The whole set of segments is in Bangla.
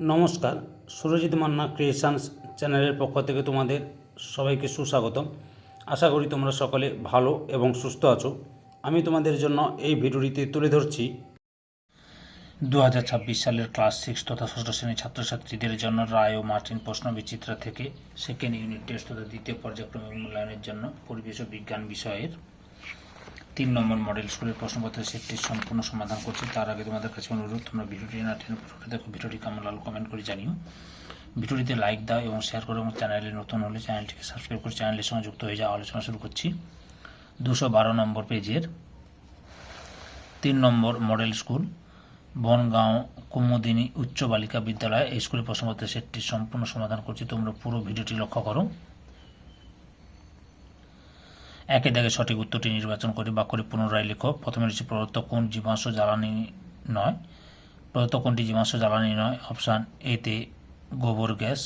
নমস্কার, সুরজিৎ মান্না ক্রিয়েশনস চ্যানেলের পক্ষ থেকে তোমাদের সবাইকে সুস্বাগতম। আশা করি তোমরা সকলে ভালো এবং সুস্থ আছো। আমি তোমাদের জন্য এই ভিডিওটিতে তুলে ধরছি 2026 সালের ক্লাস 6 তথা ষষ্ঠ শ্রেণীর ছাত্রছাত্রীদের জন্য রায় ও মার্টিন প্রশ্ন বিচিত্রা থেকে সেকেন্ড ইউনিট টেস্ট তথা দ্বিতীয় পর্যায়ক্রমিক মূল্যায়নের জন্য পরিবেশ ও বিজ্ঞান বিষয়ের 3 নম্বর মডেল স্কুলের প্রশ্নপত্রের সেটটির সম্পূর্ণ সমাধান করছি। তার আগে তোমাদের কাছে অনুরোধ, তোমরা ভিডিওটি না টেনে পুরোটা দেখো। ভিডিওটি কেমন লাগলো কমেন্ট করে জানিও। ভিডিওটিতে লাইক দাও এবং শেয়ার করো এবং চ্যানেলে নতুন হলে চ্যানেলটিকে সাবস্ক্রাইব করে চ্যানেলের সঙ্গে যুক্ত হয়ে যাও। আলোচনা শুরু করছি 212 নম্বর পেজের 3 নম্বর মডেল স্কুল বনগাঁও কুমুদিনী উচ্চ বালিকা বিদ্যালয়। এই স্কুলের প্রশ্নপত্রের সেটটির সম্পূর্ণ সমাধান করছি, তোমরা পুরো ভিডিওটি লক্ষ্য করো। একে দাগে সঠিক উত্তরটি নির্বাচন করে বাক্যটি পুনরায় লেখো। প্রথমে রয়েছে প্রদত্ত কোন জীবাশ্ম জ্বালানি নয়। প্রদত্ত কোনটি জীবাশ্ম জ্বালানি নয়? অপশান এতে গোবর গ্যাস।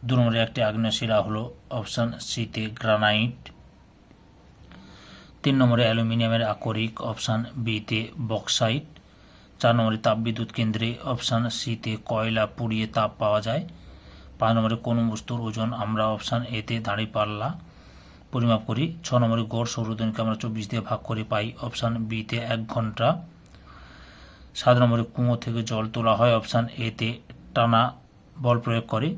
2 নম্বরে একটি আগ্নেয় শিলা হলো অপশান সিতে গ্রানাইট। 3 নম্বরে অ্যালুমিনিয়ামের আকরিক অপশান বিতে বক্সাইট। 4 নম্বরে তাপবিদ্যুৎ কেন্দ্রে অপশান সিতে কয়লা পুড়িয়ে তাপ পাওয়া যায়। 5 নম্বরে কোন বস্তুর ওজন আমরা অপশান এতে দাঁড়িপাল্লা পরিমাপ করি। 6 নম্বরে গড় সৌরদিনকে আমরা 24 দিয়ে ভাগ করে পাই অপশান বিতে 1 ঘন্টা। 7 নম্বরে কুয়ো থেকে জল তোলা হয় অপশান এতে টানা বল প্রয়োগ করে।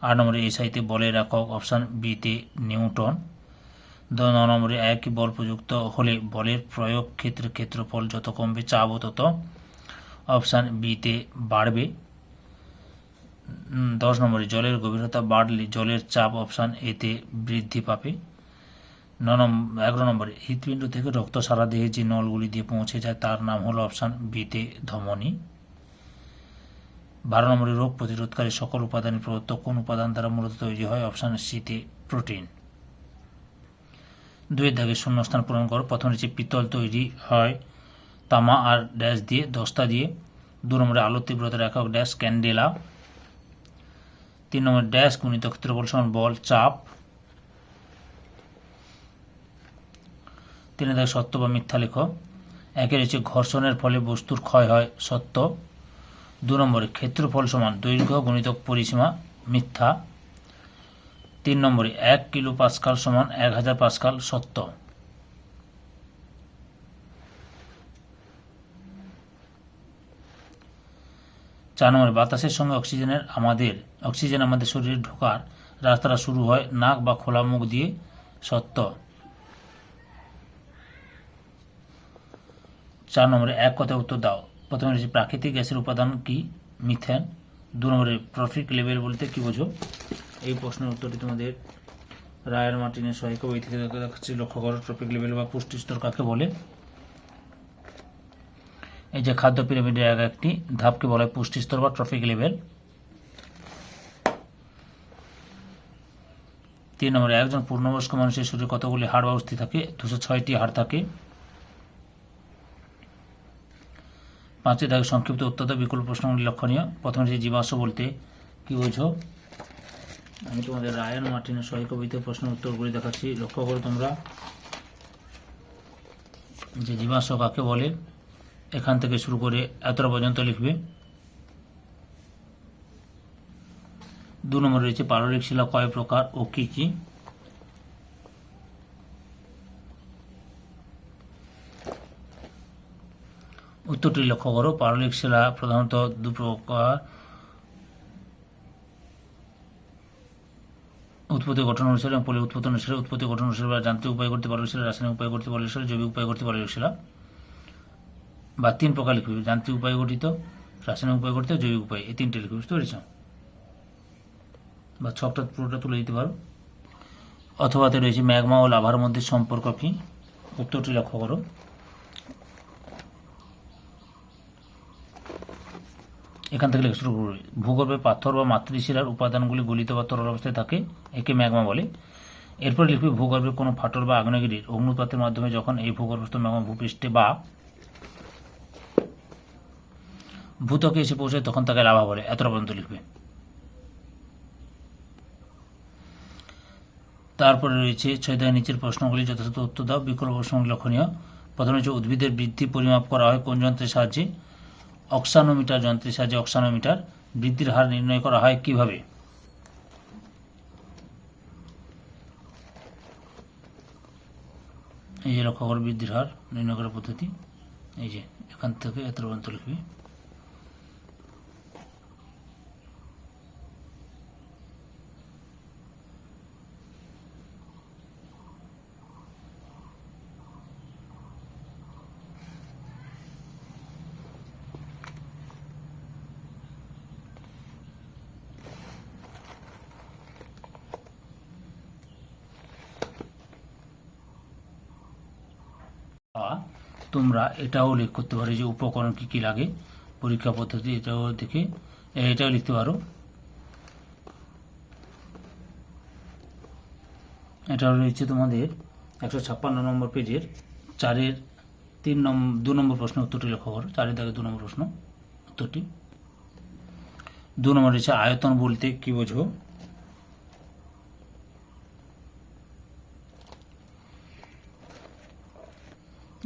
8 নম্বরে এসআইতে বলের একক অপশান বিতে নিউটন। 9 নম্বরে একই বল প্রযুক্ত হলে বলের প্রয়োগ ক্ষেত্রের ক্ষেত্রফল যত কমবে চাপ তত অপশান বিতে বাড়বে। 10 নম্বরে জলের গভীরতা বাড়লে জলের চাপ অপশান এতে বৃদ্ধি পাবে। 11 নম্বরে হৃৎপিণ্ড থেকে রক্ত সারা দেহে যে নলগুলি দিয়ে পৌঁছে যায় তার নাম হলো অপশান বিতে ধমনী। 12 নম্বরে রোগ প্রতিরোধকারী সকল উপাদানের প্রদত্ত কোন উপাদান দ্বারা মূলত তৈরি হয়? অপশান সিতে প্রোটিন। 2 এর দাগে শূন্যস্থান পূরণ করো। প্রথম রয়েছে পিতল তৈরি হয় তামা আর ড্যাশ দিয়ে দস্তা দিয়ে। 2 নম্বরে আলোর তীব্রতার একক ড্যাশ ক্যান্ডেলা। 3 নম্বরে ড্যাশ গুণিত ক্ষেত্রফল সমান বল চাপ। 3 দাগে সত্য বা মিথ্যা লেখো। 1 রয়েছে ঘর্ষণের ফলে বস্তুর ক্ষয় হয় সত্য। 2 নম্বরে ক্ষেত্রফল সমান দৈর্ঘ্য গুণিতক পরিসীমা মিথ্যা। 3 নম্বরে 1 কিলো পাস্কাল সমান 1000 পাস্কাল সত্য। 4 নম্বরে বাতাসের সঙ্গে অক্সিজেন আমাদের শরীরে ঢোকার রাস্তাটা শুরু হয় নাক বা খোলা মুখ দিয়ে সত্য। 4 নম্বরে এক কথায় উত্তর দাও। প্রথমে রয়েছে প্রাকৃতিক গ্যাসের উপাদান কি? মিথেন। 2 নম্বরে ট্রফিক লেভেল বলতে কি বোঝো? এই প্রশ্নের উত্তরটি তোমাদের রায়ার মার্টিনের সহায়ক বই থেকে দেখাচ্ছি, লক্ষ্য করো। ট্রফিক লেভেল বা পুষ্টি স্তর কাকে বলে? এই যে খাদ্য পিরামিডের একটি ধাপকে বলা হয় পুষ্টি স্তর বা ট্রফিক লেভেল। 3 নম্বরে একজন পূর্ণবয়স্ক মানুষের শরীরে কতগুলি হাড় বা অস্থি থাকে? 206টি হাড় থাকে। 5 দাগে সংক্ষিপ্ত উত্তর দাও। বিকল্প প্রশ্নগুলি লক্ষণীয়। প্রথমে যে জীবাশ্ম বলতে কি বোঝো? আমি তোমাদের রায়ান মার্টিনের সহায়ক বইতে প্রশ্নের উত্তরগুলি দেখাচ্ছি, লক্ষ্য করো তোমরা। যে জীবাশ্ম কাকে বলে এখান থেকে শুরু করে এতটা পর্যন্ত লিখবে। 2 নম্বরে রয়েছে পাললিক শিলা কয় প্রকার ও কি কি? উত্তরটি লক্ষ্য করো। পাললিক শিলা প্রধানত 2 প্রকার। উৎপত্তি গঠন অনুসারে এবং পলি উৎপত্তি অনুসারে। উৎপত্তি গঠন অনুসারে বা যান্ত্রিক উপায় করতে পাললিক শিলা, রাসায়নিক উপায় করতে পাললিক শিলা, জৈবিক উপায় করতে পাললিক শিলা। বা 3 প্রকার লিখবে, যান্ত্রিক উপায় গঠিত, রাসায়নিক উপায় করতে, জৈবিক উপায়, এই 3টে লিখবে। বুঝতে পেরেছ? বা ছকটা পুরোটা তুলে দিতে পারো। অথবাতে রয়েছে ম্যাগমা ও লাভার মধ্যে সম্পর্ক কি? উত্তরটি লক্ষ্য করো। এখান থেকে লেখা শুরু করবে। ভূগর্ভে পাথর বা মাতৃশিলার উপাদানগুলি গলিত বা তরল অবস্থায় থাকে, একে ম্যাগমা বলে। এরপর লিখবে ভূগর্ভে কোনো ফাটল বা আগ্নেয়গিরির অগ্নুৎপাতের মাধ্যমে যখন এই ভূগর্ভস্থ ম্যাগমা ভূপৃষ্ঠে বা ভূত্বকে এসে পৌঁছায় তখন তাকে লাভা বলে। এতটা পর্যন্ত লিখবে। তারপরে রয়েছে 6 দাগের নিচের প্রশ্নগুলি যথাযথ উত্তর দাও। বিকল্প প্রশ্নগুলি লক্ষণীয়। প্রথমে হচ্ছে উদ্ভিদের বৃদ্ধি পরিমাপ করা হয় কোন যন্ত্রের সাহায্যে? অক্সানোমিটার যন্ত্রের সাহায্যে অক্সানোমিটার। বৃদ্ধির হার নির্ণয় করা হয় কিভাবে? এই যে লক্ষ্য করো বৃদ্ধির হার নির্ণয় করার পদ্ধতি, এই যে এখান থেকে এত পর্যন্ত লিখবে। তোমরা এটাও উল্লেখ করতে পারো যে উপকরণ কি কি লাগে পরীক্ষা পদ্ধতি, এটাও দেখে এটাও লিখতে পারো। এটা রয়েছে তোমাদের 156 নম্বর পেজের 4-এর 2 নম্বর প্রশ্ন উত্তরটি লক্ষ্য করো। 4-এর দাগে 2 নম্বর প্রশ্ন উত্তরটি 2 নম্বর রয়েছে আয়তন বলতে কি বোঝো?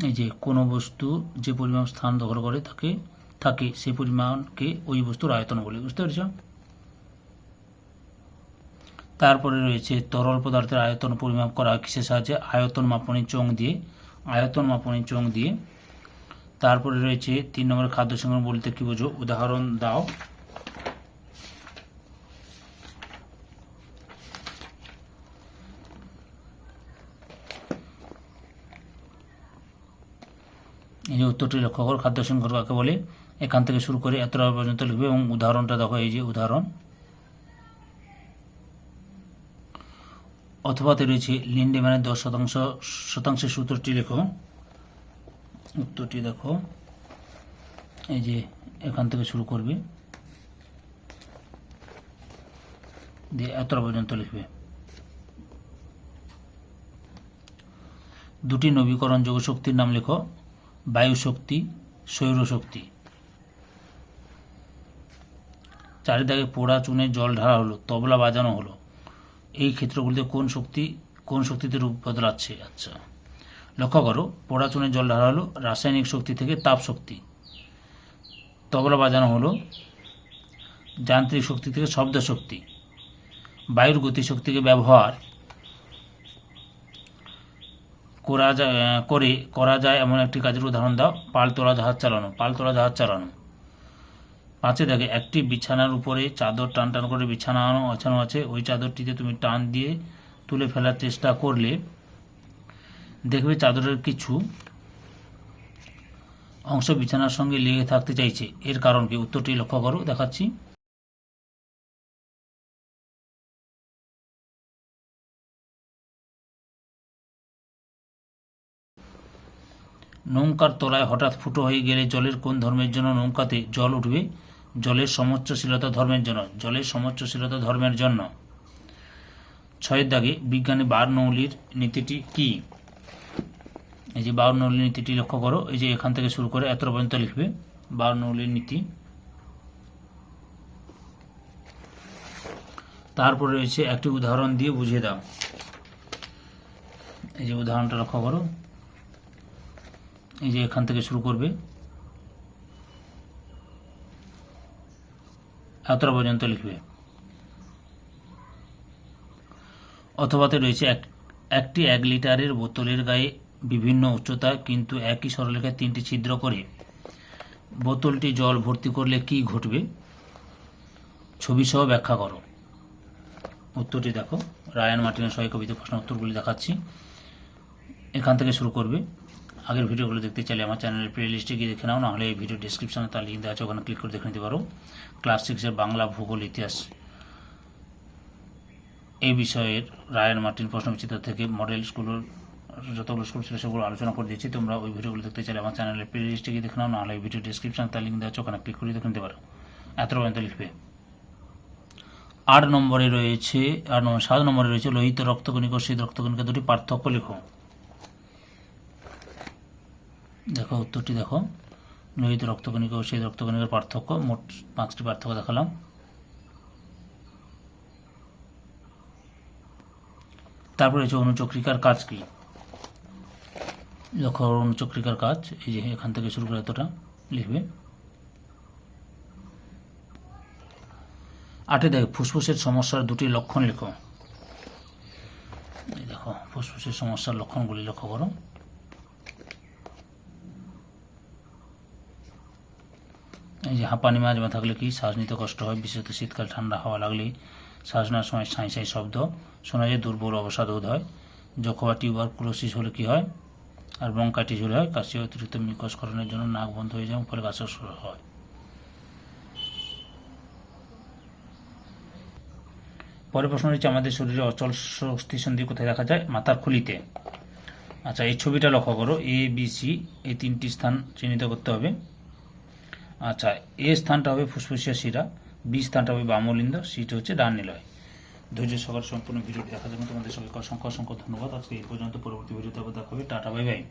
এই যে কোনো বস্তু যে পরিমাণ স্থান দখল করে থাকে সেই পরিমাণকে ওই বস্তুর আয়তন বলে, বুঝতে পেরেছ? তারপরে রয়েছে তরল পদার্থের আয়তন পরিমাপ করা হয় কিসের সাহায্যে? আয়তন মাপনী চোঙ দিয়ে। তারপরে রয়েছে 3 নম্বর খাদ্য সংগ্রহ বলতে কি বোঝো? উদাহরণ দাও। এই যে উত্তরটি লক্ষ্য করো, খাদ্য শৃঙ্খল কাকে বলে? এখান থেকে শুরু করে এতটা পর্যন্ত লিখবে এবং উদাহরণটা দেখো, এই যে উদাহরণ। অথবাতে রয়েছে লিন্ডেম্যানের 10% সূত্রটি লেখো। উত্তরটি দেখো, এই যে এখান থেকে শুরু করবে দিয়ে এতটা পর্যন্ত লিখবে। দুটি নবীকরণযোগ্য শক্তির নাম লেখো। বায়ু শক্তি, সৌরশক্তি। 4 দাগে পোড়া চুনে জল ঢালা হলো, তবলা বাজানো হলো, এই ক্ষেত্রগুলিতে কোন শক্তিতে রূপ বদলাচ্ছে? আচ্ছা, লক্ষ্য করো, পোড়া চুনে জল ঢালা হলো রাসায়নিক শক্তি থেকে তাপ শক্তি, তবলা বাজানো হলো যান্ত্রিক শক্তি থেকে শব্দ শক্তি, বায়ুর গতিশক্তিকে ব্যবহার করা যায় এমন একটি কাজের উদাহরণ দাও। পালতোলা জাহাজ চালানো। 5 দাগে একটি বিছানার উপরে চাদর টান করে বিছানানো আছে, ওই চাদরটিতে তুমি টান দিয়ে তুলে ফেলার চেষ্টা করলে দেখবে চাদরের কিছু অংশ বিছানার সঙ্গে লেগে থাকতে চাইছে, এর কারণ কি? উত্তরটি লক্ষ্য করো, দেখাচ্ছি। নৌকার তলায় হঠাৎ ফুটো হয়ে গেলে জলের কোন ধর্মের জন্য নৌকাতে জল উঠবে? জলের সমোচ্চশীলতা ধর্মের জন্য। 6 দাগে বিজ্ঞানী বার্নৌলির নীতিটি কি? এই যে বার্নৌলির নীতিটি লক্ষ্য করো, এই যে এখান থেকে শুরু করে এত পর্যন্ত লিখবে বার্নৌলির নীতি। তারপরে রয়েছে একটি উদাহরণ দিয়ে বুঝিয়ে দাও। এই যে উদাহরণটা লক্ষ্য করো, এই যে এখান থেকে শুরু করবে এতটা পর্যন্ত লিখবে। অথবাতে রয়েছে একটি 1 লিটারের বোতলের গায়ে বিভিন্ন উচ্চতা কিন্তু একই সরলরেখায় 3টি ছিদ্র করে বোতলটি জল ভর্তি করলে কি ঘটবে? ছবি সহ ব্যাখ্যা করো। উত্তরটি দেখো, রায়ান মার্টিনের সহায়ক কবিতা প্রশ্ন উত্তরগুলি দেখাচ্ছি। এখান থেকে শুরু করবে। আগের ভিডিওগুলো দেখতে চাইলে আমার চ্যানেলের প্লে লিস্টে গিয়ে দেখে নাও, নাহলে এই ভিডিও ডিসক্রিপশনে তার লিঙ্ক দেওয়া আছে, ওখানে ক্লিক করে দেখে নিতে পারো। ক্লাস 6-এর বাংলা, ভূগোল, ইতিহাস এই বিষয়ের রায়ান মার্টিন প্রশ্নবিচিত্র থেকে মডেল স্কুলের যতগুলো স্কুল ছিল সেগুলো আলোচনা করে দিয়েছি। তোমরা ওই ভিডিওগুলো দেখতে চাইলে আমার চ্যানেলের প্লে লিস্টে গিয়ে দেখে নাও, নাহলে এই ভিডিও ডিসক্রিপশনে তার লিঙ্ক দেওয়া আছে, ওখানে ক্লিক করে দেখে নিতে পারো। এত পর্যন্ত লিখবে। 7 নম্বরে রয়েছে লোহিত রক্তকণিকা ও শ্বেত রক্তকণিকা দুটি পার্থক্য লেখো। দেখো উত্তরটি দেখো, লোহিত রক্তকণিকা ও শ্বেত রক্তকণিকার পার্থক্য। মোট 5টি পার্থক্য দেখালাম। তারপরে হচ্ছে অণুচক্রিকার কাজ কি? লক্ষ্য অণুচক্রিকার কাজ, এই যে এখান থেকে শুরু করে এতটা লিখবে। 8 দেখো ফুসফুসের সমস্যার দুটি লক্ষণ লেখো। এই দেখো ফুসফুসের সমস্যার লক্ষণগুলি লক্ষ্য করো। এই যে হাঁপানি মাজমা থাকলে কি শ্বাস নিতে কষ্ট হয়, বিশেষত শীতকাল ঠান্ডা হাওয়া লাগলেই শ্বাস নেওয়ার সময় সাঁই সাঁই শব্দ শোনা যায়, দুর্বল অবসাদ বোধ হয়। যক্ষা বা টিউবারকুলোসিস হলে কি হয়, আর ব্রঙ্কাইটিস হলে হয় কাশি, অতিরিক্ত মিকোসকরণের জন্য নাক বন্ধ হয়ে যায়, ফলে কাশি শুরু হয়। পরের প্রশ্ন হচ্ছে আমাদের শরীরে অচল অস্থিসন্ধি কোথায় দেখা যায়, মাথার খুলিতে। আচ্ছা এই ছবিটা লক্ষ্য করো, এ বি সি এই তিনটি স্থান চিহ্নিত করতে হবে। আচ্ছা এ স্থানটা হবে ফুসফুসিয়া শিরা, বি স্থানটা হবে বামলিন্দ, সিটা হচ্ছে ডান নিলয়। ধৈর্য সহকারে সম্পূর্ণ ভিডিওটি দেখার জন্য তোমাদের সবাইকে অসংখ্য অসংখ্য ধন্যবাদ। আজকে এই পর্যন্ত, পরবর্তী ভিডিওতে আবার দেখা হবে। Tata, bye bye.